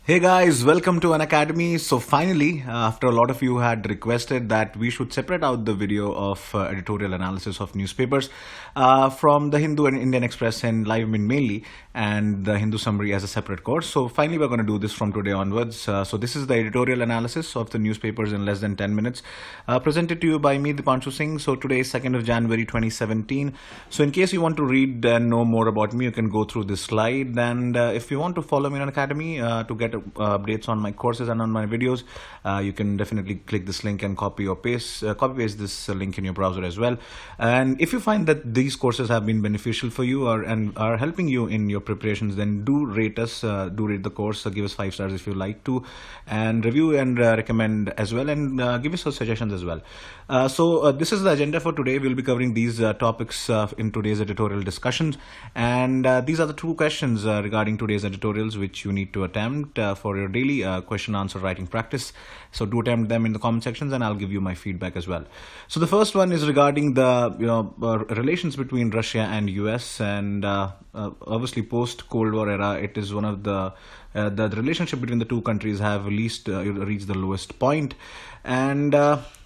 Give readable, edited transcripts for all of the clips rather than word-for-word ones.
Hey guys, welcome to An Academy. So finally, after a lot of you had requested that we should separate out the video of editorial analysis of newspapers from the Hindu and Indian Express and Livemint mainly, and the Hindu summary as a separate course. So finally, we're going to do this from today onwards. So this is the editorial analysis of the newspapers in less than 10 minutes, presented to you by me, Dipanshu Singh. So today is 2nd of January 2017. So in case you want to read and know more about me, you can go through this slide. And if you want to follow me on Academy to get updates on my courses and on my videos, you can definitely click this link and copy paste this link in your browser as well. And if you find that these courses have been beneficial for you and are helping you in your preparations, then do rate us, do rate the course, give us 5 stars if you like to, and review and recommend as well, and give us your suggestions as well. So this is the agenda for today. We'll be covering these topics in today's editorial discussions, and these are the 2 questions regarding today's editorials which you need to attempt for your daily question answer writing practice. So do attempt them in the comment sections, and I'll give you my feedback as well. So the first one is regarding the relations between Russia and US, and obviously post Cold War era, it is one of the relationship between the 2 countries have reached the lowest point. And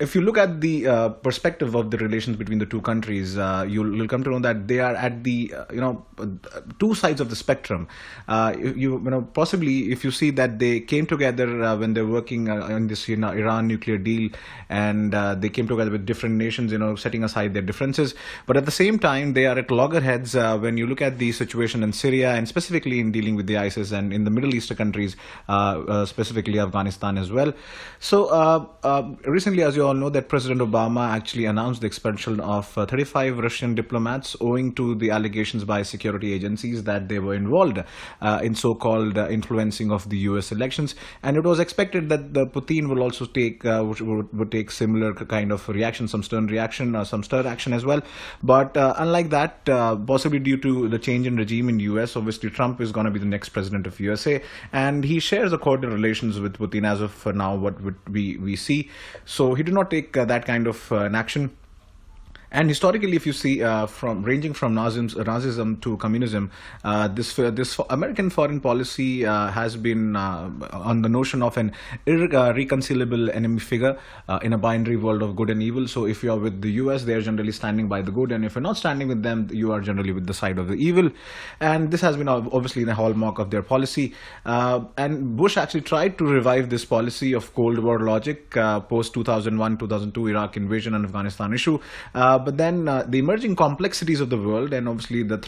if you look at the perspective of the relations between the 2 countries, you'll come to know that they are at the 2 sides of the spectrum. Possibly if you see that they came together when they're working on this Iran nuclear deal, and they came together with different nations, setting aside their differences. But at the same time, they are at loggerheads when you look at the situation in Syria, and specifically in dealing with the ISIS, and in the Middle Eastern countries, specifically Afghanistan as well. So recently, as you all know, that President Obama actually announced the expulsion of 35 Russian diplomats owing to the allegations by security agencies that they were involved in so-called influencing of the US elections. And it was expected that the Putin will also would take similar kind of reaction, some stern reaction, some stern action as well. But unlike that, possibly due to the change in regime in US, obviously Trump is going to be the next president of USA, and he shares a cordial relations with Putin as of now, what we see. So he did not take that kind of an action. And historically, if you see, ranging from Nazism to communism, this American foreign policy has been on the notion of an irreconcilable enemy figure in a binary world of good and evil. So if you are with the US, they are generally standing by the good, and if you're not standing with them, you are generally with the side of the evil. And this has been obviously the hallmark of their policy. And Bush actually tried to revive this policy of Cold War logic post 2001-2002 Iraq invasion and Afghanistan issue. But then the emerging complexities of the world, and obviously the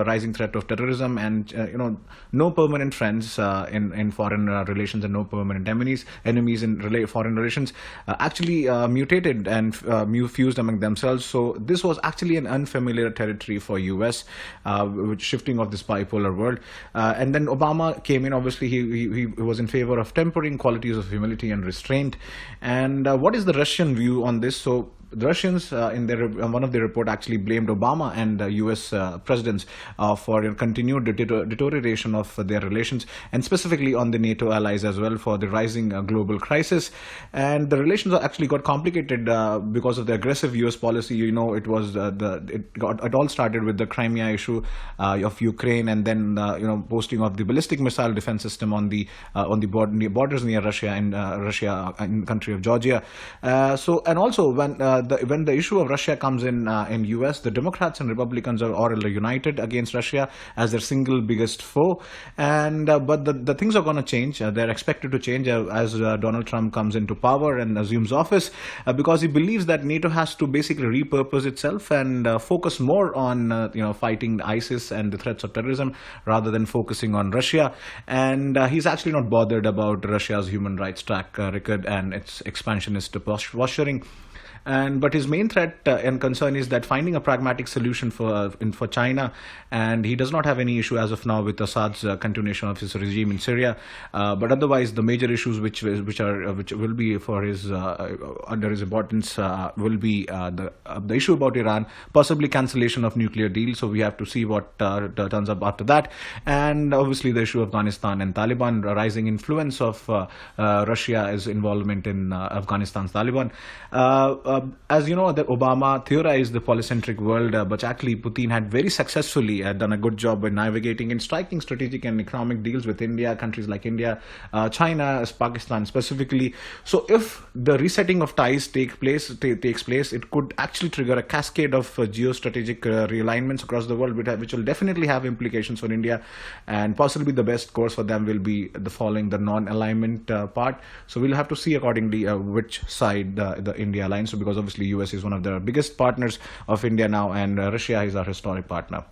rising threat of terrorism, and no permanent friends in foreign relations, and no permanent enemies in foreign relations, actually mutated and fused among themselves. So this was actually an unfamiliar territory for US, with shifting of this bipolar world. And then Obama came in. Obviously he was in favor of tempering qualities of humility and restraint. And what is the Russian view on this? So the Russians, in one of their report, actually blamed Obama and U.S. presidents for continued deterioration of their relations, and specifically on the NATO allies as well, for the rising global crisis. And the relations actually got complicated because of the aggressive U.S. policy. It all started with the Crimea issue of Ukraine, and then posting of the ballistic missile defense system on the borders near Russia and in the country of Georgia. And also when the issue of Russia comes in US, the Democrats and Republicans are all united against Russia as their single biggest foe. And but the things are going to change. They're expected to change as Donald Trump comes into power and assumes office, because he believes that NATO has to basically repurpose itself and focus more on fighting ISIS and the threats of terrorism, rather than focusing on Russia. And he's actually not bothered about Russia's human rights track record and its expansionist posturing. But his main threat and concern is that finding a pragmatic solution for China, and he does not have any issue as of now with Assad's continuation of his regime in Syria. But otherwise, the major issues which will be for his under his importance will be the issue about Iran, possibly cancellation of nuclear deal. So we have to see what turns up after that, and obviously the issue of Afghanistan and Taliban, rising influence of Russia's involvement in Afghanistan's Taliban. as you know, that Obama theorized the polycentric world, but actually Putin had very successfully done a good job in navigating and striking strategic and economic deals with India, countries like India, China, Pakistan specifically. So if the resetting of ties takes place, it could actually trigger a cascade of geostrategic realignments across the world, which will definitely have implications for India, and possibly the best course for them will be the following the non-alignment part. So we'll have to see accordingly which side the India aligns to, because obviously US is one of the biggest partners of India now, and Russia is our historic partner.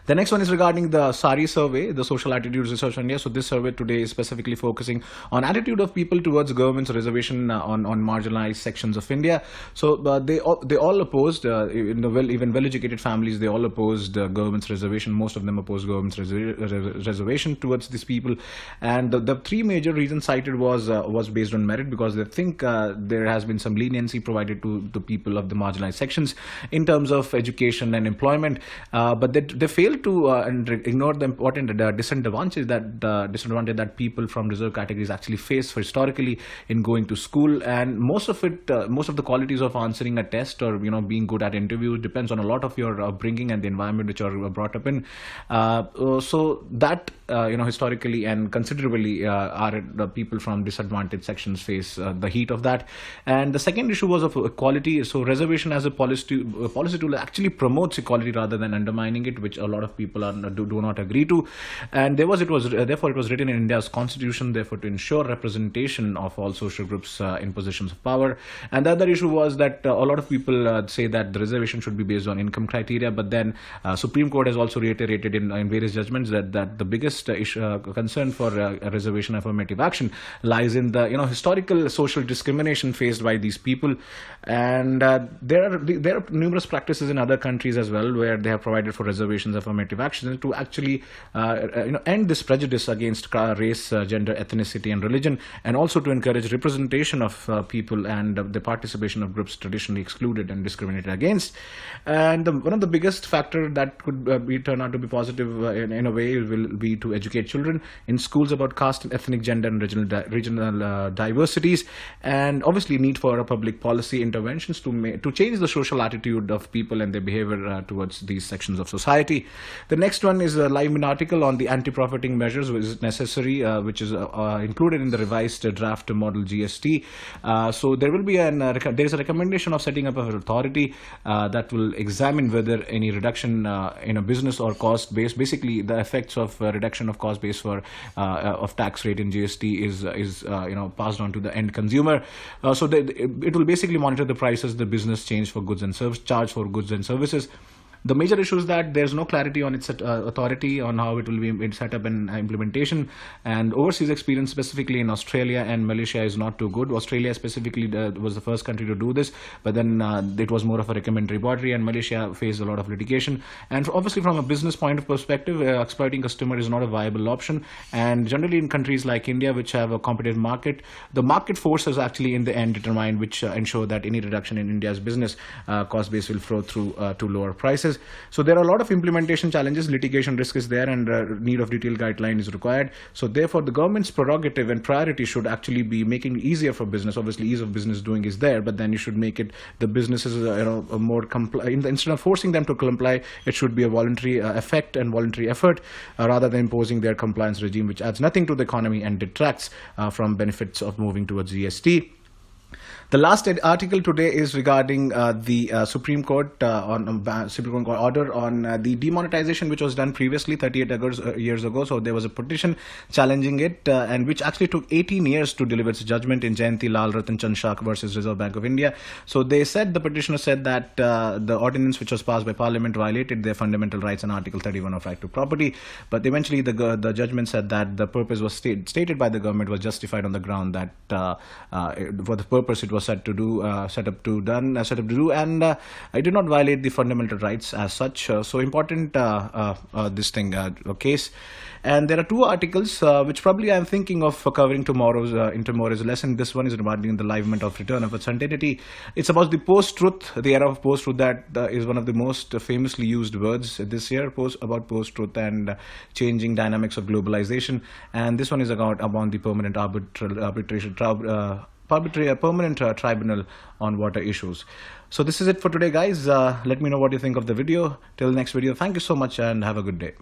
The next one is regarding the SARI survey, the Social Attitudes Research India. So this survey today is specifically focusing on attitude of people towards government's reservation on marginalized sections of India. So they all opposed, even well-educated families, they all opposed government's reservation. Most of them opposed government's reservation towards these people. And the three major reasons cited was based on merit, because they think there has been some leniency provided to the people of the marginalized sections in terms of education and employment, but they failed to and ignore the important disadvantage that people from reserve categories actually face historically in going to school. And most of the qualities of answering a test or being good at interviews depends on a lot of your upbringing and the environment which you are brought up in. So that historically and considerably are the people from disadvantaged sections face the heat of that. And the second issue was of equality. So reservation as a policy tool actually promotes equality rather than undermining it, which a lot of people do not agree to. And therefore it was written in India's constitution, therefore, to ensure representation of all social groups in positions of power. And the other issue was that a lot of people say that the reservation should be based on income criteria, but then Supreme Court has also reiterated in various judgments that the biggest concern for reservation affirmative action lies in the historical social discrimination faced by these people. And there are numerous practices in other countries as well where they have provided for reservations affirmative action to actually end this prejudice against race, gender, ethnicity and religion, and also to encourage representation of people and the participation of groups traditionally excluded and discriminated against. And one of the biggest factor that could turn out to be positive in a way will be to educate children in schools about caste and ethnic, gender and regional diversities, and obviously need for a public policy interventions to change the social attitude of people and their behavior towards these sections of society. The next one is a Livemint article on the anti-profiteering measures which is necessary, which is included in the revised draft model GST. So there will be there is a recommendation of setting up an authority that will examine whether any reduction in a business or cost base, basically the effects of reduction of cost base for of tax rate in GST is passed on to the end consumer. So it will basically monitor the prices the business charge for goods and services. The major issue is that there's no clarity on its authority on how it will be set up and implementation, and overseas experience specifically in Australia and Malaysia is not too good. Australia specifically was the first country to do this, but then it was more of a recommendatory body, and Malaysia faced a lot of litigation. And obviously from a business point of perspective, exploiting customer is not a viable option, and generally in countries like India which have a competitive market, the market forces actually in the end determine which ensure that any reduction in India's business cost base will flow through to lower prices. So there are a lot of implementation challenges, litigation risk is there, and need of detailed guideline is required. So therefore the government's prerogative and priority should actually be making it easier for business. Obviously ease of business doing is there, but then you should make it the businesses more instead of forcing them to comply, it should be a voluntary effect and voluntary effort rather than imposing their compliance regime, which adds nothing to the economy and detracts from benefits of moving towards GST. The last article today is regarding the Supreme Court Supreme Court order on the demonetization, which was done previously 38 years ago. So there was a petition challenging it, and which actually took 18 years to deliver its judgment in Jayanti Lal Ratan Chand Shah versus Reserve Bank of India. So the petitioner said that the ordinance which was passed by Parliament violated their fundamental rights and Article 31 of right to property. But eventually the judgment said that the purpose was stated by the government was justified on the ground that for the purpose it was set up to do, and it did not violate the fundamental rights as such. So important this case. And there are two articles which probably I'm thinking of covering in tomorrow's lesson. This one is regarding the Livemint of return of uncertainty. It's about the post-truth, the era of post-truth that is one of the most famously used words this year, about post-truth and changing dynamics of globalization. And this one is about the permanent arbitration permanent tribunal on water issues. So this is it for today, guys. Let me know what you think of the video. Till next video, thank you so much and have a good day.